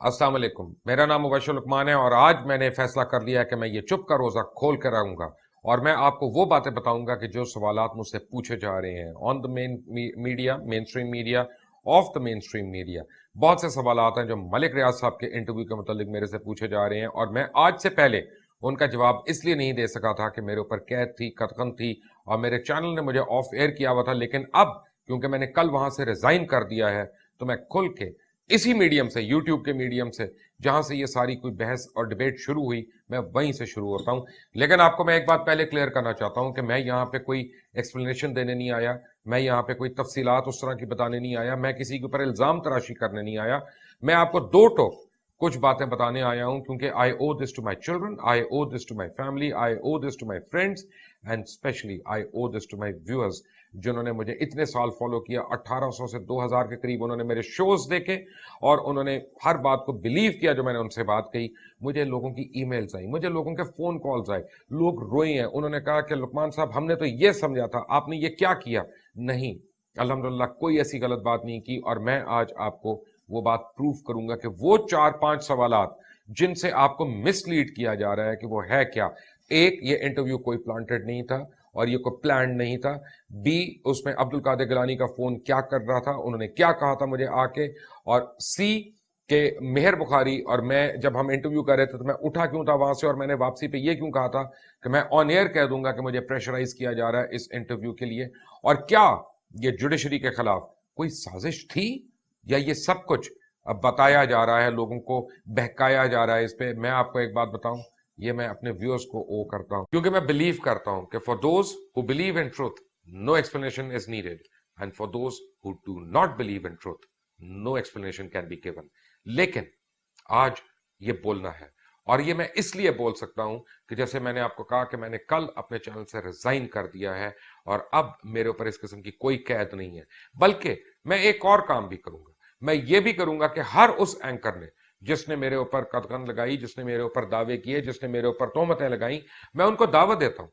अस्सलाम वालेकुम। मेरा नाम मुबश्शिर लुकमान है और आज मैंने फैसला कर लिया है कि मैं ये चुप का रोज़ा खोल कर रहूंगा और मैं आपको वो बातें बताऊंगा कि जो सवालात मुझसे पूछे जा रहे हैं on the main stream media, of the main stream media. बहुत से सवालात हैं जो मलिक रियाज साहब के इंटरव्यू के मुतालिक मेरे से पूछे जा रहे हैं और मैं आज से पहले उनका जवाब इसलिए नहीं दे सका था कि मेरे ऊपर कैद थी, कतकन थी और मेरे चैनल ने मुझे ऑफ एयर किया हुआ था। लेकिन अब क्योंकि मैंने कल वहां से रिजाइन कर दिया है तो मैं खुल के इसी मीडियम से, यूट्यूब के मीडियम से, जहां से ये सारी कोई बहस और डिबेट शुरू हुई, मैं वहीं से शुरू होता हूं। लेकिन आपको मैं एक बात पहले क्लियर करना चाहता हूं कि मैं यहां पे कोई एक्सप्लेनेशन देने नहीं आया, मैं यहां पे कोई तफसीलात उस तरह की बताने नहीं आया, मैं किसी के ऊपर इल्जाम तराशी करने नहीं आया। मैं आपको दो टोक कुछ बातें बताने आया हूं क्योंकि I owe this to my children, I owe this to my family, I owe this to my friends and specially I owe this to my viewers जिन्होंने मुझे इतने साल फॉलो किया। 1800 से 2000 के करीब उन्होंने मेरे शोज देखे और उन्होंने हर बात को बिलीव किया जो मैंने उनसे बात कही। मुझे लोगों की ईमेल्स आई, मुझे लोगों के फोन कॉल्स आए, लोग रोए हैं। उन्होंने कहा कि लुकमान साहब हमने तो ये समझा था, आपने ये क्या किया। नहीं, अल्हम्दुलिल्लाह कोई ऐसी गलत बात नहीं की और मैं आज आपको वो बात प्रूफ करूंगा कि वो 4-5 सवालात जिनसे आपको मिसलीड किया जा रहा है कि वो है क्या। एक, ये इंटरव्यू कोई प्लांटेड नहीं था और ये कोई प्लान नहीं था। बी, उसमें अब्दुल कादिर गिलानी का फोन क्या कर रहा था, उन्होंने क्या कहा था मुझे आके। और सी के मेहर बुखारी और मैं जब हम इंटरव्यू कर रहे थे तो मैं उठा क्यों था वहां से और मैंने वापसी पे ये क्यों कहा था कि मैं ऑन एयर कह दूंगा कि मुझे प्रेशराइज किया जा रहा है इस इंटरव्यू के लिए। और क्या ये जुडिशरी के खिलाफ कोई साजिश थी या ये सब कुछ अब बताया जा रहा है, लोगों को बहकाया जा रहा है इस पे। मैं आपको एक बात बताऊं, ये मैं अपने व्यूअर्स को ओ करता हूं क्योंकि मैं बिलीव करता हूं कि for those who believe in truth no explanation is needed and for those who do not believe in truth no explanation can be given. लेकिन आज ये बोलना है और ये मैं इसलिए बोल सकता हूं कि जैसे मैंने आपको कहा कि मैंने कल अपने चैनल से रिजाइन कर दिया है और अब मेरे ऊपर इस किस्म की कोई कैद नहीं है। बल्कि मैं एक और काम भी करूंगा, मैं ये भी करूंगा कि हर उस एंकर ने जिसने मेरे ऊपर कदगन लगाई, जिसने मेरे ऊपर दावे किए, जिसने मेरे ऊपर तोहमतें लगाई, मैं उनको दावत देता हूं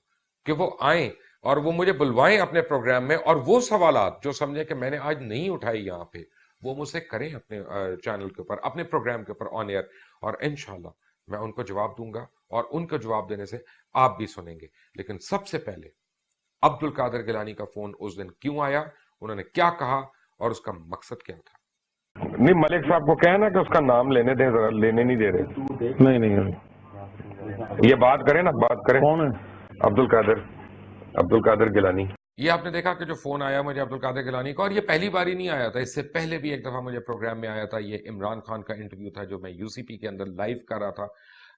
कि वो आए और वो मुझे बुलवाएं अपने प्रोग्राम में और वो सवालात जो समझे कि मैंने आज नहीं उठाई यहां पे वो मुझसे करें अपने चैनल के ऊपर, अपने प्रोग्राम के ऊपर ऑन एयर। और इंशाल्लाह मैं उनको जवाब दूंगा और उनको जवाब देने से आप भी सुनेंगे। लेकिन सबसे पहले अब्दुल कादिर गिलानी का फोन उस दिन क्यों आया, उन्होंने क्या कहा और उसका मकसद क्या था। नहीं, मलिक साहब को कहे ना कि उसका नाम लेने दें, जरा लेने नहीं दे रहे। नहीं नहीं, ये बात करें ना, बात करें। कौन है? अब्दुल कादिर गिलानी। ये आपने देखा कि जो फोन आया मुझे अब्दुल कादिर गिलानी का, और ये पहली बार ही नहीं आया था, इससे पहले भी एक दफा मुझे प्रोग्राम में आया था। ये इमरान खान का इंटरव्यू था जो मैं यूसीपी के अंदर लाइव कर रहा था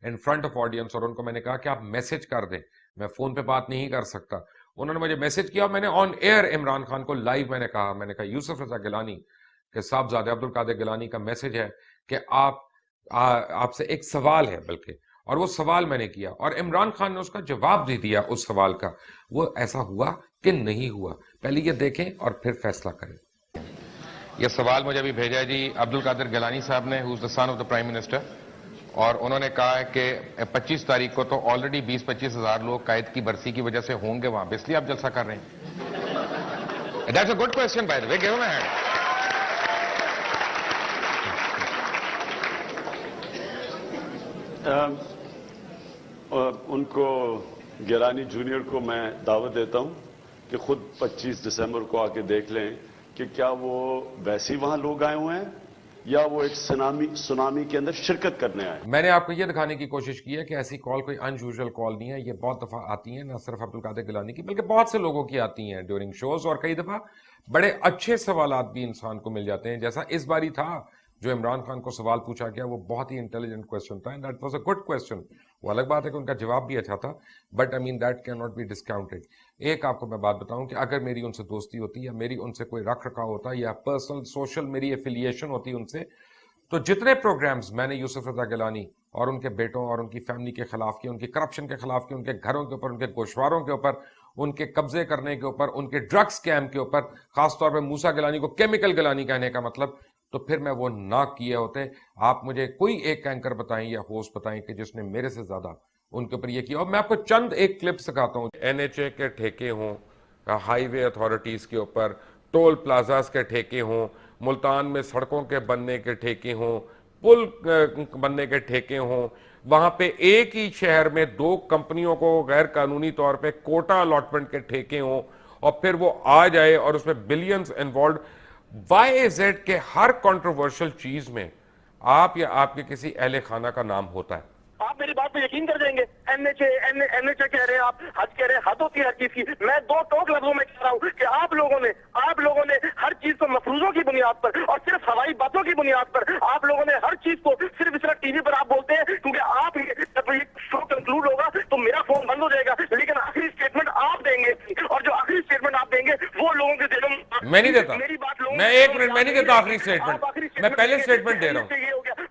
इन फ्रंट ऑफ ऑडियंस और उनको मैंने कहा कि आप मैसेज कर दें, मैं फोन पे बात नहीं कर सकता। उन्होंने मुझे मैसेज किया और मैंने ऑन एयर इमरान खान को लाइव मैंने कहा यूसुफ रजा गिलानी के साहबजादे अब्दुल कादिर गिलानी का मैसेज है कि आपसे एक सवाल है, बल्कि और वो सवाल मैंने किया और इमरान खान ने उसका जवाब भी दिया उस सवाल का। वो ऐसा हुआ कि नहीं हुआ, पहले ये देखें और फिर फैसला करें। ये सवाल मुझे अभी भेजा है जी अब्दुल कादिर गिलानी साहब ने, who is the son of the prime minister, और उन्होंने कहा है कि 25 तारीख को तो ऑलरेडी 20-25 हजार लोग कैद की बरसी की वजह से होंगे वहां पे, इसलिए आप जलसा कर रहे हैं। That's a good question by the way, give him a hand. उनको गिलानी जूनियर को मैं दावत देता हूं कि खुद 25 दिसंबर को आके देख लें कि क्या वो वैसे ही वहां लोग आए हुए हैं या वो एक सुनामी के अंदर शिरकत करने आए। मैंने आपको यह दिखाने की कोशिश की है कि ऐसी कॉल कोई अनयूजुअल कॉल नहीं है। ये बहुत दफा आती है, ना सिर्फ अब्दुल कादिर गिलानी की बल्कि बहुत से लोगों की आती हैं ड्यूरिंग शोज, और कई दफा बड़े अच्छे सवालात भी इंसान को मिल जाते हैं, जैसा इस बारी था। जो इमरान खान को सवाल पूछा गया वो बहुत ही इंटेलिजेंट क्वेश्चन था and that was a good question. वो अलग बात है कि उनका जवाब भी अच्छा था, but I mean that can not be discounted. एक आपको मैं बात बताऊं कि अगर मेरी उनसे दोस्ती होती या मेरी उनसे कोई रख रखाव होता या पर्सनल सोशल मेरी एफिलिएशन होती उनसे, तो जितने प्रोग्राम्स मैंने यूसुफ रजा गिलानी और उनके बेटों और उनकी फैमिली के खिलाफ किए, उनकी करप्शन के खिलाफ किए, उनके घरों के ऊपर, उनके गोशवारों के ऊपर, उनके कब्जे करने के ऊपर, उनके ड्रग्स स्कैम के ऊपर, खासतौर पर मूसा गिलानी को केमिकल गिलानी कहने का मतलब, तो फिर मैं वो ना किए होते। आप मुझे कोई एक एंकर बताएं या होस्ट बताएं कि जिसने मेरे से ज्यादा उनके ऊपर ये किया। और मैं आपको चंद एक क्लिप सिखाता हूं। एनएचए के ठेके हों, हाईवे अथॉरिटीज के ऊपर, टोल प्लाजास के ठेके हों, मुल्तान में सड़कों के बनने के ठेके हों, पुल बनने के ठेके हों, वहां पे एक ही शहर में 2 कंपनियों को गैर कानूनी तौर पे कोटा अलॉटमेंट के ठेके हों और फिर वो आ जाए और उसमें billions involve. Why is it के हर कंट्रोवर्शियल चीज में आप या आपके किसी अहले खाना का नाम होता है? आप मेरी बात पे यकीन कर जाएंगे। एनएचए कह रहे हैं, आप हद कह रहे हैं, हद होती है हर चीज की। मैं 2 टोक लफ्जों में कह रहा हूँ कि आप लोगों ने हर चीज को मफरूजों की बुनियाद पर और सिर्फ हवाई बातों की बुनियाद पर आप लोगों ने हर चीज को सिर्फ इस तरह टीवी पर आप बोलते हैं क्योंकि आप जब ये शो कंक्लूड होगा तो मेरा फोन बंद हो जाएगा, लेकिन आखिरी स्टेटमेंट आप देंगे और जो आखिरी स्टेटमेंट आप देंगे वो लोगों के दिलों में। मैं नहीं देता, मेरी बात मैं 1 मिनट, मैं नहीं देता आखिरी स्टेटमेंट। मैं पहले स्टेटमेंट दे रहा हूँ।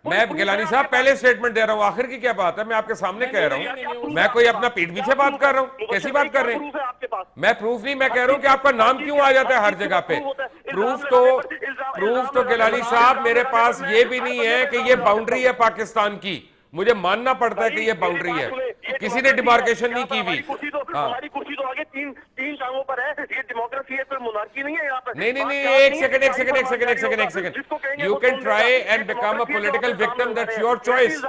मैं गिलानी साहब पहले स्टेटमेंट दे रहा हूँ, आखिर की क्या बात है? मैं आपके सामने कह रहा हूँ, मैं कोई अपना पीठ पीछे बात कर रहा हूँ? कैसी बात कर रहे हैं? मैं प्रूफ नहीं, मैं कह रहा हूँ कि आपका नाम क्यों आ जाता है हर जगह पे। प्रूफ तो गिलानी साहब मेरे पास ये भी नहीं है कि ये बाउंड्री है पाकिस्तान की। मुझे मानना पड़ता है कि ये बाउंड्री है, किसी ने डिमार्केशन नहीं की हुई। हमारी कुर्सी तो आगे तीन टांगों पर है। ये डेमोक्रेसी है, कोई मोनार्की नहीं है यहाँ पर। नहीं, एक second. You can try and become a political victim, that's your choice.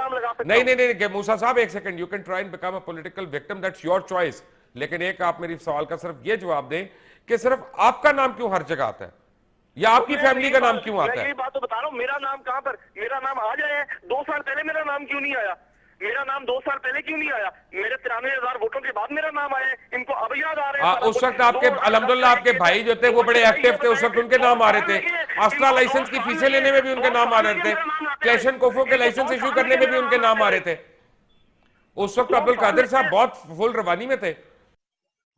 नहीं, मूसा साहब एक second, you can try and become a political victim, that's your choice. लेकिन एक आप मेरी सवाल का सिर्फ ये जवाब दें कि सिर्फ आपका नाम क्यों हर जगह आता है या आपकी फैमिली का नाम क्यों आता है? यही बात तो बता रहा हूँ, मेरा नाम कहाँ पर, मेरा नाम आ जाए। 2 साल पहले मेरा नाम क्यों नहीं आया? मेरा नाम 2 साल पहले क्यों नहीं आया? मेरे 93,000 वोटों के बाद मेरा नाम आया। इनको अब याद आ रहे हैं। उस वक्त आपके अल्हम्दुलिल्लाह आपके भाई जो थे वो बड़े एक्टिव थे, उस वक्त उनके नाम आ रहे थे। अस्त्रा लाइसेंस की फीसें लेने में भी उनके नाम आ रहे थे, क्लैशन कोफो के लाइसेंस इश्यू करने में भी उनके नाम आ रहे थे। उस वक्त अब्दुल कादिर साहब बहुत फुल रवानी में थे।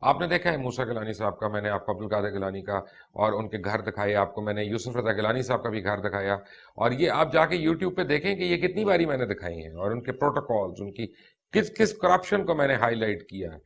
आपने देखा है मूसा गिलानी साहब का, मैंने आपको अब्दुल कादिर गिलानी का और उनके घर दिखाए, आपको मैंने यूसुफ रजा गिलानी साहब का भी घर दिखाया, और ये आप जाके यूट्यूब पे देखें कि ये कितनी बारी मैंने दिखाई हैं और उनके प्रोटोकॉल्स, उनकी किस किस करप्शन को मैंने हाईलाइट किया है।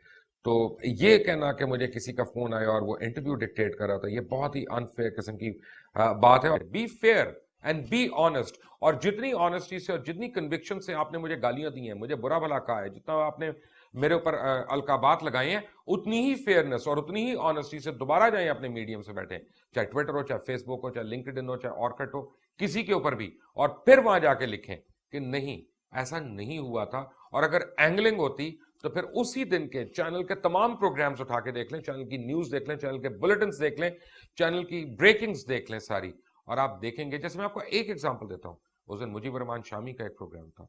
तो ये कहना कि मुझे किसी का फोन आया और वो इंटरव्यू डिक्टेट कर रहा था, ये बहुत ही अनफेयर किस्म की बात है। Be fair and be honest, और जितनी ऑनेस्टी से और जितनी कन्विक्शन से आपने मुझे गालियां दी हैं, मुझे बुरा भला कहा है, जितना आपने मेरे ऊपर अलकाबात लगाए हैं, उतनी ही फेयरनेस और उतनी ही ऑनेस्टी से दोबारा जाएं अपने मीडियम से बैठे, चाहे ट्विटर हो, चाहे फेसबुक हो, चाहे लिंक्डइन हो, चाहे ऑर्कुट हो, किसी के ऊपर भी, और फिर वहां जाके लिखें कि नहीं ऐसा नहीं हुआ था। और अगर एंगलिंग होती तो फिर उसी दिन के चैनल के तमाम प्रोग्राम्स उठा के देख लें, चैनल की न्यूज देख लें, चैनल के बुलेटिन देख लें, चैनल की ब्रेकिंग्स देख लें सारी, और आप देखेंगे। जैसे मैं आपको एक एग्जाम्पल देता हूं, उस दिन मुजीबर रहमान शामी का एक प्रोग्राम था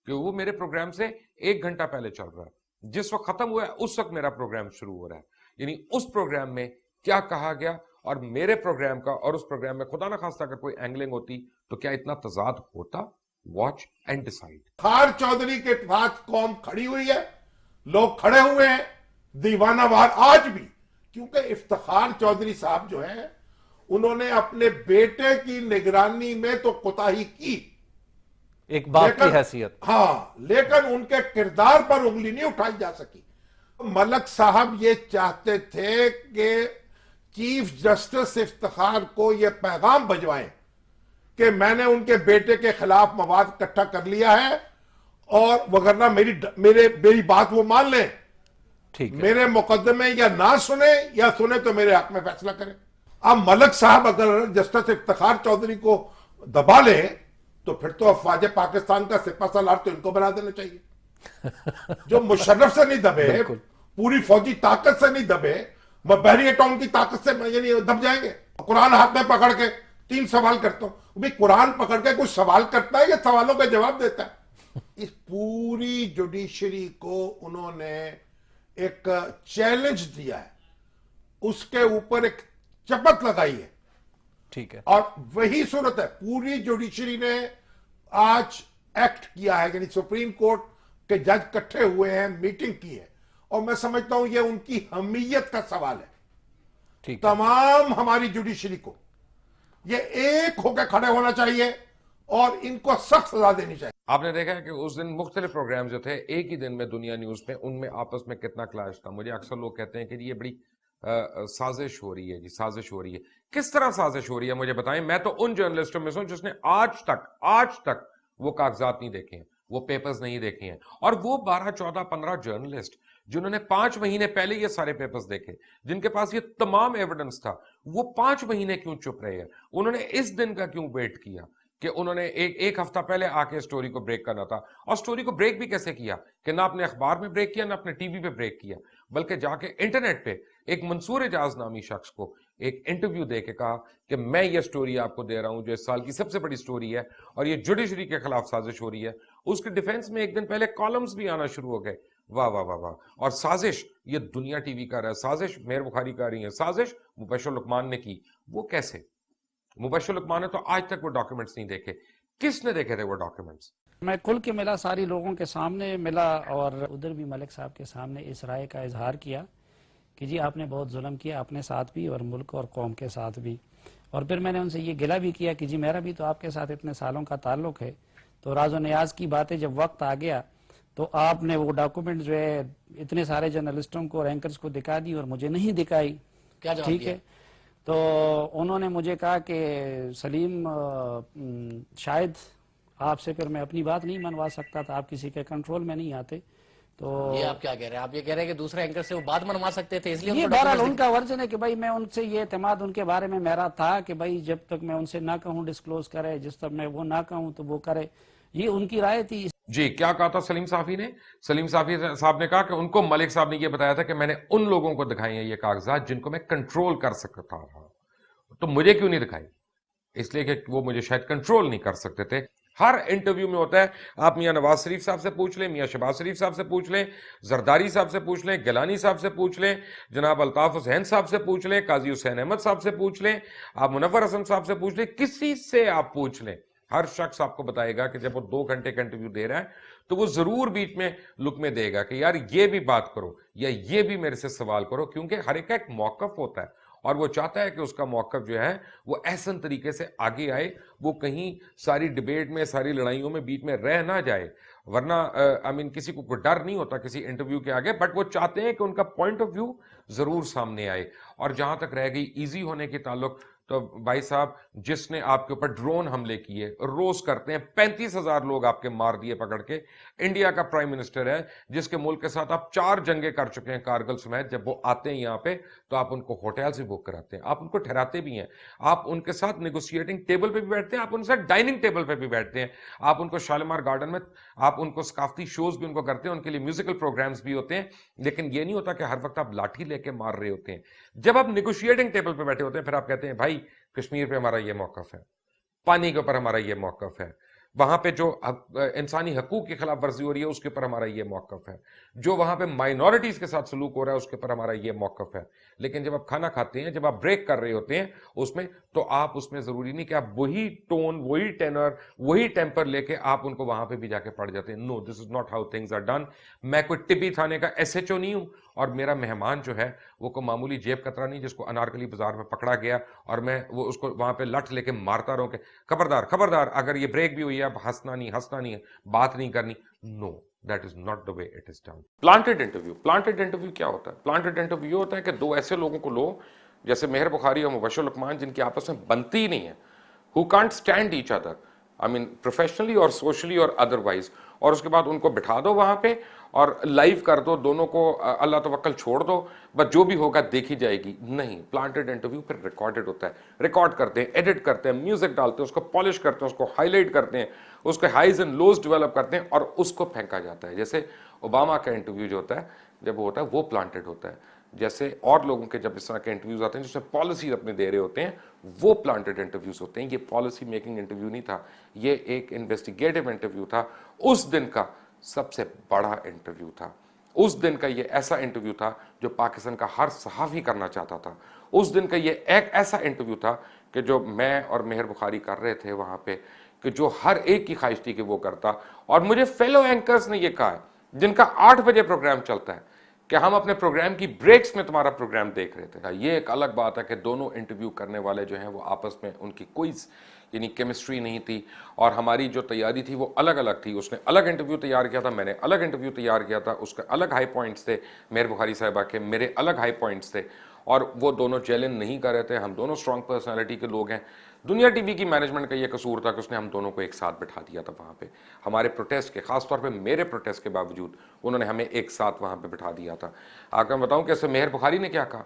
कि वो मेरे प्रोग्राम से 1 घंटा पहले चल रहा है, जिस वक्त खत्म हुआ है उस वक्त मेरा प्रोग्राम शुरू हो रहा है। यानी उस प्रोग्राम में क्या कहा गया और मेरे प्रोग्राम का, और उस प्रोग्राम में खुदा ना खास्ता अगर कोई एंगलिंग होती तो क्या इतना तजाद होता? Watch and decide. Iftikhar Chaudhry के साथ कौम खड़ी हुई है, लोग खड़े हुए हैं दीवानावार आज भी, क्योंकि इफ्तिखार चौधरी साहब जो है उन्होंने अपने बेटे की निगरानी में तो कोताही की, एक बाप की हैसियत, हाँ, लेकिन उनके किरदार पर उंगली नहीं उठाई जा सकी। मलक साहब ये चाहते थे कि चीफ जस्टिस इफ्तिखार को यह पैगाम भिजवाएं कि मैंने उनके बेटे के खिलाफ मवाद इकट्ठा कर लिया है, और वगरना मेरी बात वो मान लें, ठीक है, मेरे मुकदमे या ना सुने या सुने तो मेरे हक में फैसला करें। अब मलक साहब अगर जस्टिस इफ्तिखार चौधरी को दबा ले तो फिर तो अफवाज पाकिस्तान का सिपा सलार तो इनको बना देना चाहिए। जो मुशर्रफ से नहीं दबे, पूरी फौजी ताकत से नहीं दबे, बहरी टाउन की ताकत से यानी दब जाएंगे। कुरान हाथ में पकड़ के 3 सवाल करता हूं, भाई कुरान पकड़ के कुछ सवाल करता है या सवालों का जवाब देता है? इस पूरी जुडिशरी को उन्होंने एक चैलेंज दिया है, उसके ऊपर एक चपत लगाई है, ठीक है, और वही सूरत है। पूरी जुडिशरी ने आज एक्ट किया है, यानी सुप्रीम कोर्ट के जज इकट्ठे हुए हैं, मीटिंग की है, और मैं समझता हूं ये उनकी हमीयत का सवाल है। ठीक, तमाम हमारी जुडिशरी को ये एक होकर खड़े होना चाहिए और इनको सख्त सजा देनी चाहिए। आपने देखा है कि उस दिन मुख्तलिफ प्रोग्राम जो थे एक ही दिन में दुनिया न्यूज में, उनमें आपस में कितना क्लैश था। मुझे अक्सर लोग कहते हैं कि ये बड़ी साजिश हो रही है जी, साजिश हो रही है। किस तरह साजिश हो रही है मुझे बताएं। मैं तो उन जर्नलिस्टों में से हूं जिसने आज तक वो कागजात नहीं देखे हैं, वो पेपर्स नहीं देखे हैं, और वो 12, 14, 15 जर्नलिस्ट जिन्होंने 5 महीने पहले ये सारे पेपर्स देखे, जिनके पास ये तमाम एविडेंस था, वो 5 महीने क्यों चुप रहे हैं? उन्होंने इस दिन का क्यों वेट किया कि उन्होंने एक हफ्ता पहले आके स्टोरी को ब्रेक करना था। और स्टोरी को ब्रेक भी कैसे किया कि ना अपने अखबार में ब्रेक किया, ना अपने टीवी पे ब्रेक किया, बल्कि जाके इंटरनेट पे एक मंसूर एजाज नामी शख्स को एक इंटरव्यू दे के कहा कि मैं ये स्टोरी आपको दे रहा हूं जो इस साल की सबसे बड़ी स्टोरी है और ये जुडिशरी के खिलाफ साजिश हो रही है। उसके डिफेंस में एक दिन पहले कॉलम्स भी आना शुरू हो गए। वाह वाह वाह वाह। और साजिश ये दुनिया टीवी कर रहा है, साजिश मेहर बुखारी कर रही है, साजिश मुबश्शिर लुकमान ने की। वो कैसे? मुबश्शिर लुकमान ने तो आज तक वो डॉक्यूमेंट्स नहीं देखे। किसने देखे थे वो डॉक्यूमेंट्स? मैं खुल के मिला, सारी लोगों के सामने मिला और उधर भी मलिक साहब के सामने इस राय का इजहार किया कि जी आपने बहुत जुल्म किया अपने साथ भी और मुल्क और कौम के साथ भी। और फिर मैंने उनसे ये गिला भी किया कि जी मेरा भी तो आपके साथ इतने सालों का ताल्लुक है, तो राज़ो नियाज की बातें जब वक्त आ गया तो आपने वो डॉक्यूमेंट जो है इतने सारे जर्नलिस्टों को और एंकर्स को दिखा दी और मुझे नहीं दिखाई। क्या जवाब ठीक दिया? है, तो उन्होंने मुझे कहा कि सलीम शायद आपसे फिर मैं अपनी बात नहीं मनवा सकता था, आप किसी के कंट्रोल में नहीं आते। तो ये आप क्या कह रहे हैं? आप ये कह रहे हैं कि दूसरे एंकर से वो बात मनवा सकते थे, इसलिए ये उनको बहरहाल डॉक्यूमेंट्स उनका वर्जन है कि भाई मैं उनसे ये एतमाद उनके बारे में मेरा था कि भाई जब तक मैं उनसे ना कहूँ डिस्क्लोज करे, जिस तक मैं वो ना कहूँ तो वो करे, ये उनकी राय थी। जी, क्या कहा था सलीम साफी ने? सलीम साफी साहब ने कहा कि उनको मलिक साहब ने यह बताया था कि मैंने उन लोगों को दिखाई हैं ये कागजात जिनको मैं कंट्रोल कर सकता था, तो मुझे क्यों नहीं दिखाई? इसलिए कि वो मुझे शायद कंट्रोल नहीं कर सकते थे। हर इंटरव्यू में होता है, आप मियां नवाज शरीफ साहब से पूछ लें, मियां शहबाज शरीफ साहब से पूछ लें, जरदारी साहब से पूछ लें, गिलानी साहब से पूछ लें, जनाब अल्ताफ हुसैन साहब से पूछ लें, काजी हुसैन अहमद साहब से पूछ लें, आप मुनव्वर हसन साहब से पूछ लें, किसी से आप पूछ लें, हर शख्स आपको बताएगा कि जब वो 2 घंटे का इंटरव्यू दे रहा है तो वो जरूर बीच में लुक में देगा कि यार ये भी बात करो या ये भी मेरे से सवाल करो, क्योंकि हर एक का एक मौकफ होता है और वो चाहता है कि उसका मौकफ जो है वो ऐसन तरीके से आगे आए, वो कहीं सारी डिबेट में, सारी लड़ाइयों में बीच में रह ना जाए। वरना किसी को कोई डर नहीं होता किसी इंटरव्यू के आगे, बट वो चाहते हैं कि उनका पॉइंट ऑफ व्यू जरूर सामने आए। और जहां तक रह गई इजी होने के ताल्लुक, तो भाई साहब जिसने आपके ऊपर ड्रोन हमले किए, रोज करते हैं, 35,000 लोग आपके मार दिए पकड़ के, इंडिया का प्राइम मिनिस्टर है जिसके मुल्क के साथ आप 4 जंगे कर चुके हैं कारगिल समेत, जब वो आते हैं यहाँ पे तो आप उनको होटल से बुक कराते हैं, आप उनको ठहराते भी हैं, आप उनके साथ नेगोशिएटिंग टेबल पे भी बैठते हैं, आप उनके साथ डाइनिंग टेबल पे भी बैठते हैं, आप उनको शालीमार गार्डन में आप उनको सकाफती शोज भी उनको करते हैं, उनके लिए म्यूजिकल प्रोग्राम्स भी होते हैं। लेकिन ये नहीं होता कि हर वक्त आप लाठी लेके मार रहे होते हैं। जब आप नेगोशिएटिंग टेबल पे बैठे होते हैं फिर आप कहते हैं भाई कश्मीर पे हमारा ये मौकफ है, पानी के ऊपर हमारा ये मौकफ है, वहां पे जो इंसानी हकूक की खिलाफ वर्जी हो रही है उसके ऊपर हमारा ये मौकफ है, जो वहां पे माइनॉरिटीज के साथ सलूक हो रहा है उसके ऊपर हमारा ये मौकफ है। लेकिन जब आप खाना खाते हैं, जब आप ब्रेक कर रहे होते हैं उसमें, तो आप उसमें जरूरी नहीं कि आप वही टोन, वही टेनर, वही टेम्पर लेके आप उनको वहां पे भी जाके पड़ जाते हैं। No, this is not how things are done. मैं कोई टिब्बी थाने का SHO नहीं हूं और मेरा मेहमान जो है वो कोई मामूली जेब कतरा नहीं जिसको अनारकली बाजार में पकड़ा गया और मैं वो उसको वहां पे लठ लेके मारता रहूं कि खबरदार खबरदार, अगर ये ब्रेक भी हुई है अब हंसना नहीं है, बात नहीं करनी। No, that is not the way it is done. Planted interview क्या होता है? प्लांटेड इंटरव्यू ये होता है कि 2 ऐसे लोगों को लो, जैसे मेहर बुखारी और मुबश्शिर लुकमान, जिनकी आपस में बनती ही नहीं है, who can't stand each other, professionally और सोशली और अदरवाइज, और उसके बाद उनको बिठा दो वहां पे और लाइव कर दो, दोनों को अल्लाह तवक्कल छोड़ दो, बस जो भी होगा देखी जाएगी। नहीं, प्लांटेड इंटरव्यू फिर रिकॉर्डेड होता है, रिकॉर्ड करते हैं, एडिट करते हैं, म्यूजिक डालते हैं, उसको पॉलिश करते हैं, उसको हाईलाइट करते हैं, उसके हाइज एंड लोज डेवलप करते हैं और उसको फेंका जाता है। जैसे ओबामा का इंटरव्यू जो होता है, जब वो होता है वो प्लांटेड होता है। जैसे और लोगों के जब इस तरह के इंटरव्यूज आते हैं जिसमें पॉलिसी अपने दे रहे होते हैं, वो प्लांटेड इंटरव्यूज होते हैं। ये पॉलिसी मेकिंग इंटरव्यू नहीं था, ये एक इन्वेस्टिगेटिव इंटरव्यू था। उस दिन का सबसे बड़ा इंटरव्यू था। उस दिन का ये ऐसा इंटरव्यू था जो पाकिस्तान का हर सहाफी करना चाहता था। उस दिन का ये एक ऐसा इंटरव्यू था कि जो मैं और मेहर बुखारी कर रहे थे वहां पे, कि जो हर एक की ख्वाहिश थी कि वो करता। और मुझे फेलो एंकर्स ने ये कहा है, जिनका 8 बजे प्रोग्राम चलता है, कि हम अपने प्रोग्राम की ब्रेक्स में तुम्हारा प्रोग्राम देख रहे थे। ये एक अलग बात है कि दोनों इंटरव्यू करने वाले जो हैं वो आपस में उनकी कोई यानी केमिस्ट्री नहीं थी और हमारी जो तैयारी थी वो अलग अलग थी। उसने अलग इंटरव्यू तैयार किया था, मैंने अलग इंटरव्यू तैयार किया था, उसके अलग हाई पॉइंट्स थे मेहर बुखारी साहिबा के, मेरे अलग हाई पॉइंट्स थे और वो दोनों चैलेंज नहीं कर रहे थे। हम दोनों स्ट्रॉन्ग पर्सनैलिटी के लोग हैं। दुनिया टीवी की मैनेजमेंट का ये कसूर था कि उसने हम दोनों को एक साथ बिठा दिया था वहाँ पे, हमारे प्रोटेस्ट के, खासतौर पे मेरे प्रोटेस्ट के बावजूद उन्होंने हमें एक साथ वहाँ पे बिठा दिया था। आकर मैं बताऊँ कैसे मेहर बुखारी ने क्या कहा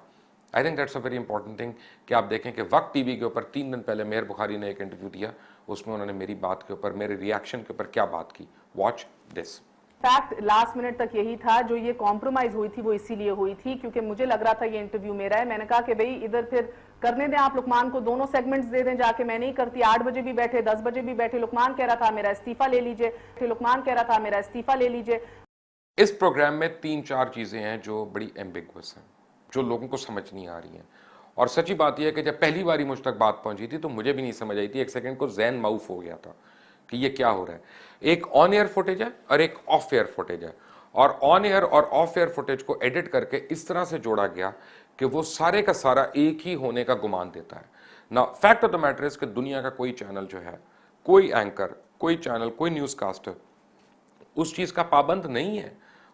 I think that's a very important thing कि आप देखें कि वक्त टीवी के ऊपर 3 दिन पहले मेहर बुखारी ने एक इंटरव्यू दिया, उसमें उन्होंने मेरी बात के ऊपर, मेरे रिएक्शन के ऊपर क्या बात की। Watch this. Fact last minute तक यही था, जो ये कॉम्प्रोमाइज हुई थी वो इसीलिए हुई थी क्योंकि मुझे लग रहा था ये इंटरव्यू मेरा है। मैंने कहा कि भाई इधर फिर करने दें, आप लुकमान को दोनों सेगमेंट्स दे दें जाके, मैं नहीं करती। 8 बजे भी बैठे, 10 बजे भी बैठे, लुकमान कह रहा था मेरा इस्तीफा ले लीजिए, लुकमान कह रहा था मेरा इस्तीफा ले लीजिए। इस प्रोग्राम में 3-4 चीजें हैं जो बड़ी एम्बिगुअस हैं, जो लोगों को समझ नहीं आ रही हैं। और सच्ची बात यह है कि जब पहली बारी मुझ तक बात पहुंची थी तो मुझे भी नहीं समझ आई थी, एक सेकंड को जैन माउफ हो गया था कि ये क्या हो रहा है। एक ऑन एयर फुटेज है और एक ऑफ एयर फुटेज है, और ऑन एयर और ऑफ एयर फुटेज को एडिट करके इस तरह से जोड़ा गया कि वो सारे का सारा एक ही होने का गुमान देता है ना। Fact of the matter is कि दुनिया का कोई चैनल जो है, कोई एंकर, कोई चैनल, कोई न्यूज कास्टर उस चीज का पाबंद नहीं है,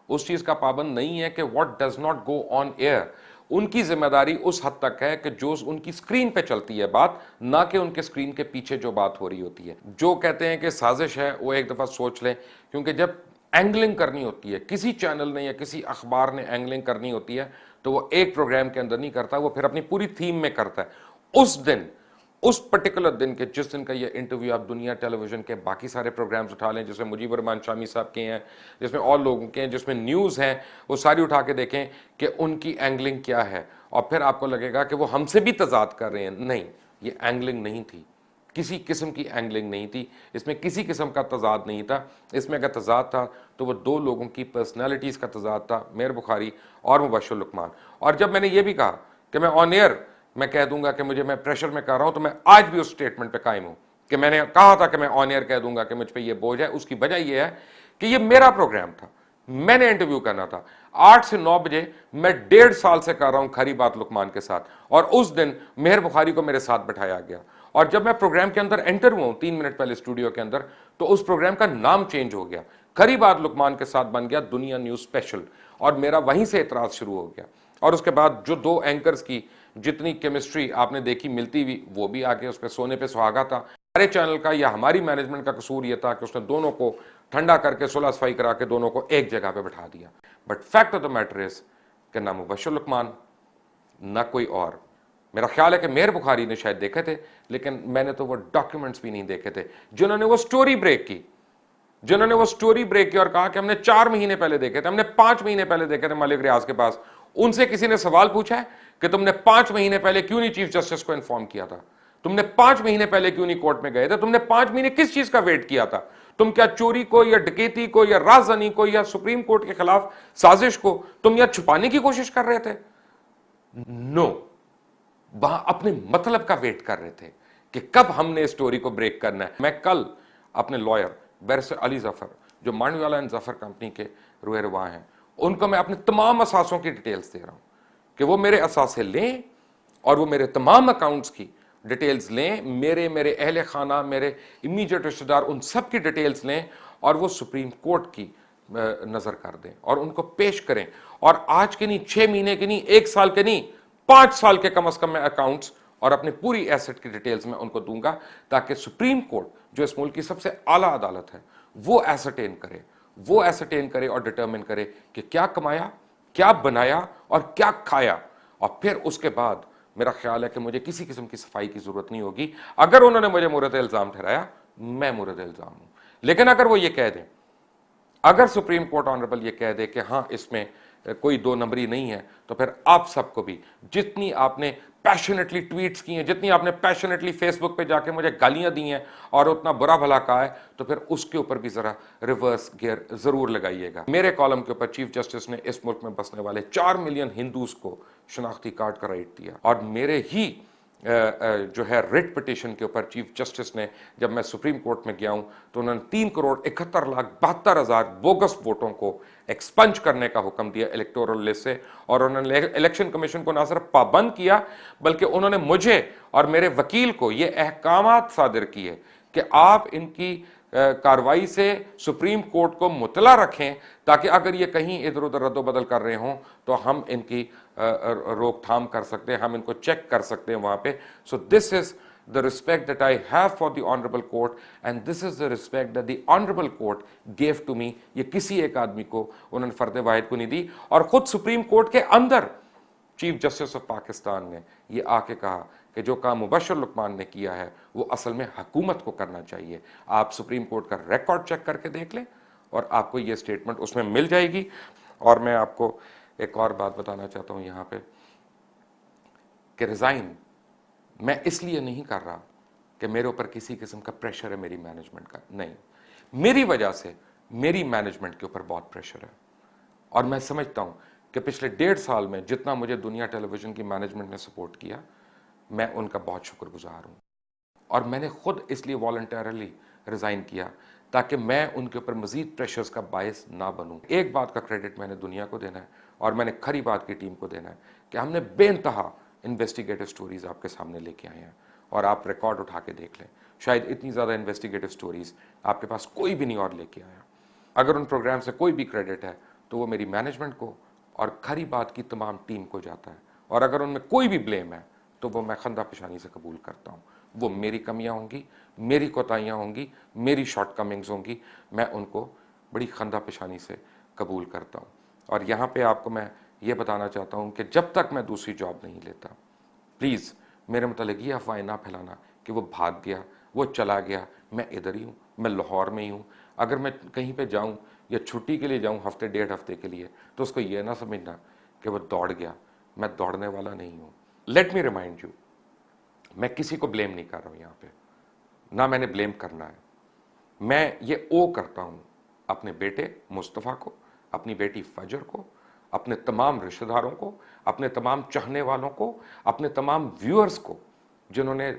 उस चीज का पाबंद नहीं है कि what does not go on air. उनकी जिम्मेदारी उस हद तक है कि जो उनकी स्क्रीन पे चलती है बात, ना कि उनके स्क्रीन के पीछे जो बात हो रही होती है। जो कहते हैं कि साजिश है वो एक दफा सोच लें, क्योंकि जब एंगलिंग करनी होती है, किसी चैनल ने या किसी अखबार ने एंगलिंग करनी होती है तो वो एक प्रोग्राम के अंदर नहीं करता, वो फिर अपनी पूरी थीम में करता है। उस दिन, उस पर्टिकुलर दिन के, जिस दिन का ये इंटरव्यू, आप दुनिया टेलीविजन के बाकी सारे प्रोग्राम्स उठा लें, जिसमें मुजीबर रहमान शामी साहब के हैं, जिसमें और लोगों के हैं, जिसमें न्यूज़ हैं, वो सारी उठा के देखें कि उनकी एंगलिंग क्या है, और फिर आपको लगेगा कि वो हमसे भी तजाद कर रहे हैं। नहीं, ये एंगलिंग नहीं थी, किसी किस्म की एंगलिंग नहीं थी, इसमें किसी किस्म का तजाद नहीं था। इसमें अगर तजाद था तो वो दो लोगों की पर्सनैलिटीज़ का तजाद था, मेहर बुखारी और मुबश्शिर लुकमान। और जब मैंने ये भी कहा कि मैं ऑन एयर मैं कह दूंगा कि मैं प्रेशर में कर रहा हूं, तो मैं आज भी उस स्टेटमेंट पे कायम हूं कि मैंने कहा था कि मैं ऑन एयर कह दूंगा कि मुझ पे ये बोझ है। उसकी वजह यह है कि ये मेरा प्रोग्राम था, मैंने इंटरव्यू करना था। 8 से 9 बजे मैं 1.5 साल से कर रहा हूं खरी बात लुकमान के साथ, और उस दिन मेहर बुखारी को मेरे साथ बैठाया गया। और जब मैं प्रोग्राम के अंदर एंटर हुआ 3 मिनट पहले स्टूडियो के अंदर, तो उस प्रोग्राम का नाम चेंज हो गया, खरी बात लुकमान के साथ बन गया दुनिया न्यूज स्पेशल, और मेरा वहीं से एतराज शुरू हो गया। और उसके बाद जो 2 एंकर्स की जितनी केमिस्ट्री आपने देखी मिलती हुई, वो भी आके उस पर सोने पे सुहागा था। हमारे चैनल का या हमारी मैनेजमेंट का कसूर यह था कि उसने दोनों को ठंडा करके सुलह सफाई करा के दोनों को एक जगह पे बैठा दिया। But fact of the matter is कि ना मुबश्शिर लुकमान ना कोई और, मेरा ख्याल है कि मेहर बुखारी ने शायद देखे थे, लेकिन मैंने तो वो डॉक्यूमेंट्स भी नहीं देखे थे जिन्होंने वो स्टोरी ब्रेक की, जिन्होंने वो स्टोरी ब्रेक की और कहा कि हमने 4 महीने पहले देखे थे, हमने 5 महीने पहले देखे थे मलिक रियाज के पास। उनसे किसी ने सवाल पूछा है कि तुमने 5 महीने पहले क्यों नहीं चीफ जस्टिस को इन्फॉर्म किया था, तुमने 5 महीने पहले क्यों नहीं कोर्ट में गए थे, तुमने 5 महीने किस चीज का वेट किया था? तुम क्या चोरी को या डकैती को या राजधानी को या सुप्रीम कोर्ट के खिलाफ साजिश को तुम यह छुपाने की कोशिश कर रहे थे? नो, वहां अपने मतलब का वेट कर रहे थे कि कब हमने इस स्टोरी को ब्रेक करना है। मैं कल अपने लॉयर बैरिस्टर अली जफर, जो मांडवाला एंड जफर कंपनी के रुए रुआ हैं, उनको मैं अपने तमाम असासों की डिटेल्स दे रहा हूं कि वो मेरे असासे लें और वो मेरे तमाम अकाउंट्स की डिटेल्स लें, मेरे अहले खाना, मेरे इमीडिएट रिश्तेदार, उन सब की डिटेल्स लें और वो सुप्रीम कोर्ट की नजर कर दें और उनको पेश करें। और आज के नहीं, 6 महीने के नहीं, 1 साल के नहीं, 5 साल के कम से कम मैं अकाउंट्स और अपनी पूरी एसेट की डिटेल्स में उनको दूंगा, ताकि सुप्रीम कोर्ट, जो इस मुल्क की सबसे आला अदालत है, वो एसरटेन करे और डिटरमिन करे कि क्या कमाया, क्या बनाया और क्या खाया। और फिर उसके बाद मेरा ख्याल है कि मुझे किसी किस्म की सफाई की जरूरत नहीं होगी। अगर उन्होंने मुझे मुरद इल्जाम ठहराया, मैं मुरद इल्जाम हूं, लेकिन अगर वो ये कह दें, अगर सुप्रीम कोर्ट ऑनरेबल ये कह दे कि हां इसमें कोई 2 नंबरी नहीं है, तो फिर आप सबको भी, जितनी आपने पैशनेटली ट्वीट्स की हैं, जितनी आपने पैशनेटली फेसबुक पे जाके मुझे गालियां दी हैं और उतना बुरा भला कहा है, तो फिर उसके ऊपर भी जरा रिवर्स गियर जरूर लगाइएगा। मेरे कॉलम के ऊपर चीफ जस्टिस ने इस मुल्क में बसने वाले 4 मिलियन हिंदूज को शनाख्ती कार्ड का राइट दिया, और मेरे ही जो है रिट पिटीशन के ऊपर चीफ जस्टिस ने, जब मैं सुप्रीम कोर्ट में गया हूं, तो उन्होंने 3,71,72,000 बोगस वोटों को एक्सपंज करने का हुक्म दिया इलेक्टोरल लिस्ट से। और उन्होंने इलेक्शन कमीशन को ना सिर्फ पाबंद किया, बल्कि उन्होंने मुझे और मेरे वकील को ये अहकामात सादिर किए कि आप इनकी कार्रवाई से सुप्रीम कोर्ट को मुतला रखें, ताकि अगर ये कहीं इधर उधर रद्दोबदल कर रहे हों तो हम इनकी रोकथाम कर सकते हैं, हम इनको चेक कर सकते हैं वहां पे। So this is the respect that I have for the honorable court, and this is the respect that the honorable court gave to me। ये किसी एक आदमी को उन्होंने फर्द वाहिद को नहीं दी। और खुद सुप्रीम कोर्ट के अंदर चीफ जस्टिस ऑफ पाकिस्तान ने ये आके कहा कि जो काम मुबशर लुकमान ने किया है वो असल में हुकूमत को करना चाहिए। आप सुप्रीम कोर्ट का रिकॉर्ड चेक करके देख लें और आपको ये स्टेटमेंट उसमें मिल जाएगी। और मैं आपको एक और बात बताना चाहता हूं यहां पे कि रिजाइन मैं इसलिए नहीं कर रहा कि मेरे ऊपर किसी किस्म का प्रेशर है मेरी मैनेजमेंट का, नहीं, मेरी वजह से मेरी मैनेजमेंट के ऊपर बहुत प्रेशर है। और मैं समझता हूं कि पिछले 1.5 साल में जितना मुझे दुनिया टेलीविजन की मैनेजमेंट ने सपोर्ट किया, मैं उनका बहुत शुक्रगुजार हूं। और मैंने खुद इसलिए वॉलंटरली रिजाइन किया ताकि मैं उनके ऊपर मजीद प्रेशर्स का बायस ना बनूं। एक बात का क्रेडिट मैंने दुनिया को देना है और मैंने खरी बात की टीम को देना है कि हमने बेइंतहा इन्वेस्टिगेटिव स्टोरीज आपके सामने लेके आए हैं और आप रिकॉर्ड उठा के देख लें, शायद इतनी ज़्यादा इन्वेस्टिगेटिव स्टोरीज आपके पास कोई भी नहीं और लेके आया। अगर उन प्रोग्राम से कोई भी क्रेडिट है तो वो मेरी मैनेजमेंट को और खरी बात की तमाम टीम को जाता है, और अगर उनमें कोई भी ब्लेम है तो वो मैं खंदा पेशानी से कबूल करता हूँ। वो मेरी कमियां होंगी, मेरी कोताहियां होंगी, मेरी शॉर्टकमिंग्स होंगी, मैं उनको बड़ी खंदा पेशानी से कबूल करता हूँ। और यहाँ पे आपको मैं ये बताना चाहता हूँ कि जब तक मैं दूसरी जॉब नहीं लेता, प्लीज़ मेरे मुतालिक ये अफवाहें ना फैलाना कि वो भाग गया, वो चला गया। मैं इधर ही हूँ, मैं लाहौर में ही हूँ। अगर मैं कहीं पे जाऊँ या छुट्टी के लिए जाऊँ हफ्ते 1.5 हफ्ते के लिए, तो उसको ये ना समझना कि वो दौड़ गया। मैं दौड़ने वाला नहीं हूँ। लेट मी रिमाइंड यू, मैं किसी को ब्लेम नहीं कर रहा हूँ यहाँ पे, ना मैंने ब्लेम करना है। मैं ये ओ करता हूँ अपने बेटे मुस्तफ़ा को, अपनी बेटी फजर को, अपने तमाम रिश्तेदारों को, अपने तमाम चाहने वालों को, अपने तमाम व्यूअर्स को जिन्होंने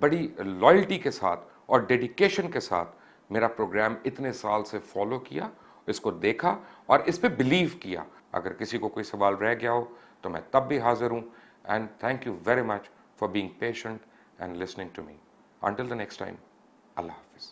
बड़ी लॉयल्टी के साथ और डेडिकेशन के साथ मेरा प्रोग्राम इतने साल से फॉलो किया, इसको देखा और इस पे बिलीव किया। अगर किसी को कोई सवाल रह गया हो तो मैं तब भी हाजिर हूँ। And thank you very much for being patient and listening to me. Until the next time, Allah Hafiz.